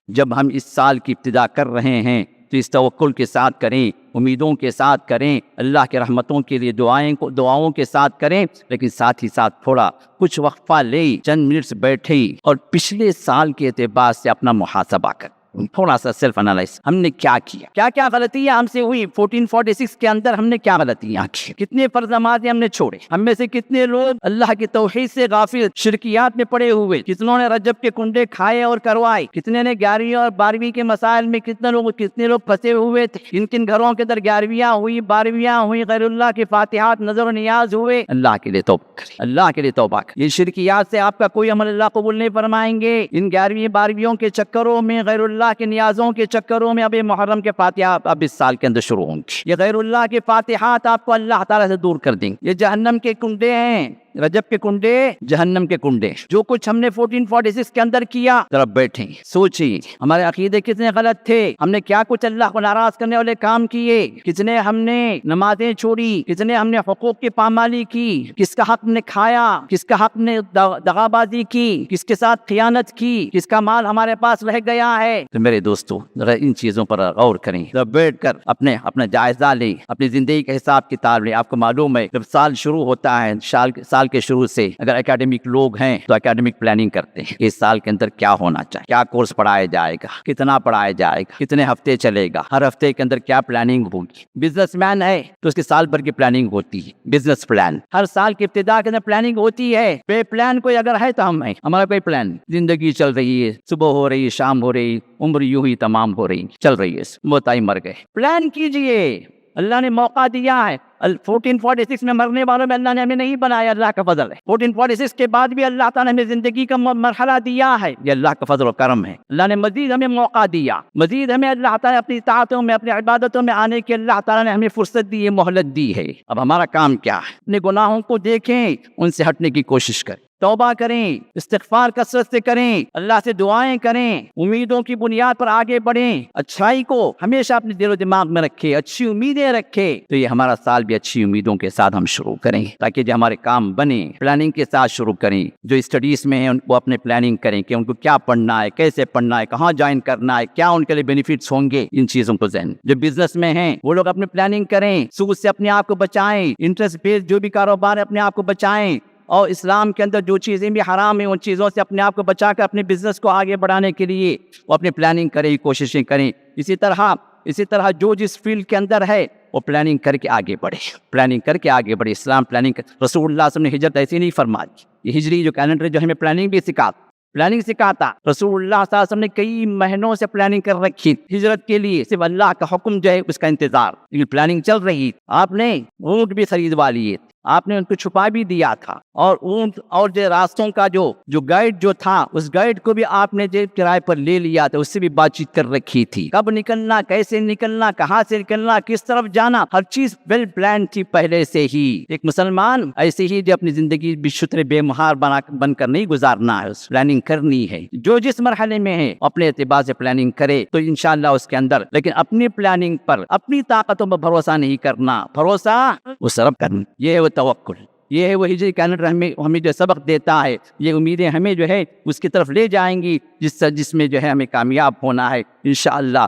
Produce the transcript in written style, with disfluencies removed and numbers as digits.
جب ہم اس سال کی ابتدا کر رہے ہیں تو اس توکل کے ساتھ کریں، امیدوں کے ساتھ کریں، اللہ کے رحمتوں کے لیے دعاؤں کے ساتھ کریں، لیکن ساتھ ہی ساتھ تھوڑا کچھ وقفہ لیں، چند منٹس بیٹھیں اور پچھلے سال کے اعتبار سے اپنا محاسبہ کریں، تھوڑا سا سیلف انالائز، ہم نے کیا کیا، کیا غلطیاں ہم سے ہوئی 1446 کے اندر، ہم نے کیا غلطیاں کی، کتنے فرض نمازیں ہم نے چھوڑے، ہم میں سے کتنے لوگ اللہ کی توحید سے غافل شرکیات میں پڑے ہوئے، کتنوں نے رجب کے کنڈے کھائے اور کروائے، کتنے نے 11ویں اور 12ویں کے مسائل میں کتنے لوگ پھنسے ہوئے تھے، کن گھروں کے اندر 11ویں ہوئی 12ویں ہوئی، غیر اللہ کے فاتحات نظر و نیاز ہوئے، اللہ کے لیے توبہ کریں، اللہ کے لیے توبہ کریں، یہ شرکیات سے آپ کا کوئی عمل اللہ قبول نہیں فرمائیں گے، ان 11ویں 12ویں کے چکروں میں، غیر اللہ کے نیازوں کے چکروں میں اب محرم کے فاتحات اب اس سال کے اندر شروع ہوں گے، یہ غیر اللہ کے فاتحات آپ کو اللہ تعالیٰ سے دور کر دیں گے، یہ جہنم کے کنڈے ہیں، رجب کے کنڈے، جہنم کے کنڈے، جو کچھ ہم نے 1446 کے اندر کیا، ذرا بیٹھیں سوچیں ہمارے عقیدے کتنے غلط تھے، ہم نے کیا کچھ اللہ کو ناراض کرنے والے کام کیے، کتنے ہم نے نمازیں چھوڑی، کتنے ہم نے حقوق کی پامالی کی، کس کا حق نے کھایا، کس کا حق نے دغا بازی کی، کس کے ساتھ خیانت کی، کس کا مال ہمارے پاس رہ گیا ہے۔ تو میرے دوستو ذرا ان چیزوں پر غور کریں، ذرا بیٹھ کر اپنا جائزہ لیں، اپنی زندگی کا حساب کتاب لیں۔ آپ کو معلوم ہے جب سال شروع ہوتا ہے، سال کے شروع سے اگر اکیڈمک لوگ ہیں تو اکیڈمک پلاننگ کرتے ہیں، اس سال کے اندر کیا ہونا چاہیے، کیا کورس پڑھایا جائے گا، کتنا پڑھایا جائے گا، کتنے ہفتے چلے گا، ہر ہفتے کے اندر کیا پلاننگ ہوگی۔ بزنس مین ہے تو اس کے سال بھر کی پلاننگ ہوتی ہے، بزنس پلان ہر سال کی ابتدا کے اندر پلاننگ ہوتی ہے۔ بے پلان کوئی اگر ہے تو ہم ہیں، ہمارا کوئی پلان، زندگی چل رہی ہے، صبح ہو رہی ہے، شام ہو رہی، عمر یوں ہی تمام ہو رہی، چل رہی ہے، موتائی مر گئے۔ پلان کیجئے، اللہ نے موقع دیا ہے۔ 1446 میں مرنے والوں میں اللہ نے ہمیں نہیں بنایا، اللہ کا فضل ہے۔ 1446 کے بعد بھی اللہ تعالیٰ نے ہمیں زندگی کا مرحلہ دیا ہے، یہ اللہ کا فضل و کرم ہے۔ اللہ نے مزید ہمیں موقع دیا، مزید ہمیں اللہ تعالیٰ اپنی اطاعتوں میں، اپنی عبادتوں میں آنے کی اللہ تعالیٰ نے ہمیں فرصت دی ہے، مہلت دی ہے۔ اب ہمارا کام کیا ہے؟ اپنے گناہوں کو دیکھیں، ان سے ہٹنے کی کوشش کریں، توبہ کریں، استغفار کثرت سے کریں، اللہ سے دعائیں کریں، امیدوں کی بنیاد پر آگے بڑھیں، اچھائی کو ہمیشہ اپنے دل و دماغ میں رکھیں، اچھی امیدیں رکھیں، تو یہ ہمارا سال بھی اچھی امیدوں کے ساتھ ہم شروع کریں، تاکہ جو ہمارے کام بنے، پلاننگ کے ساتھ شروع کریں۔ جو اسٹڈیز میں ہیں ان کو اپنے پلاننگ کریں کہ ان کو کیا پڑھنا ہے، کیسے پڑھنا ہے، کہاں جوائن کرنا ہے، کیا ان کے لیے بینیفٹس ہوں گے، ان چیزوں کو ذہن۔ جو بزنس میں ہیں وہ لوگ اپنے پلاننگ کریں، سود سے اپنے آپ کو بچائیں، انٹرسٹ بیس جو بھی کاروبار ہے اپنے آپ کو بچائیں، اور اسلام کے اندر جو چیزیں بھی حرام ہیں ان چیزوں سے اپنے آپ کو بچا کر اپنے بزنس کو آگے بڑھانے کے لیے وہ اپنی پلاننگ کریں، کوششیں کریں۔ اسی طرح جو جس فیلڈ کے اندر ہے وہ پلاننگ کر کے آگے بڑھے، پلاننگ کر کے آگے بڑھے۔ اسلام پلاننگ، رسول اللہ صلی اللہ علیہ وسلم نے ہجرت ایسی نہیں فرمائی، یہ ہجری جو کیلنڈر جو ہمیں پلاننگ بھی سکھاتا۔ رسول اللہ صلی اللہ علیہ وسلم نے کئی مہینوں سے پلاننگ کر رکھی ہجرت کے لیے، صرف اللہ کا حکم جو ہے اس کا انتظار، لیکن پلاننگ چل رہی۔ آپ نے اونٹ بھی خریدوا لیے، آپ نے ان کو چھپا بھی دیا تھا، اور اونٹ اور جو راستوں کا جو گائیڈ جو تھا اس گائیڈ کو بھی آپ نے جو کرائے پر لے لیا تھا، اس سے بھی بات چیت کر رکھی تھی، کب نکلنا، کیسے نکلنا، کہاں سے نکلنا، کس طرف جانا، ہر چیز ویل پلان تھی پہلے سے ہی۔ ایک مسلمان ایسے ہی جو اپنی زندگی بشتر بے مہار بن کر نہیں گزارنا ہے، اس پلاننگ کرنی ہے۔ جو جس مرحلے میں ہے اپنے اعتبار سے پلاننگ کرے تو انشاءاللہ اس کے اندر، لیکن اپنی پلاننگ پر، اپنی طاقتوں پر بھروسہ نہیں کرنا، بھروسہ اس رب کرنا، یہ ہے وہ توکل، یہ ہے وہ ہجری کیلنڈر ہمیں جو سبق دیتا ہے، یہ امیدیں ہمیں جو ہے اس کی طرف لے جائیں گی جس میں جو ہے ہمیں کامیاب ہونا ہے انشاءاللہ۔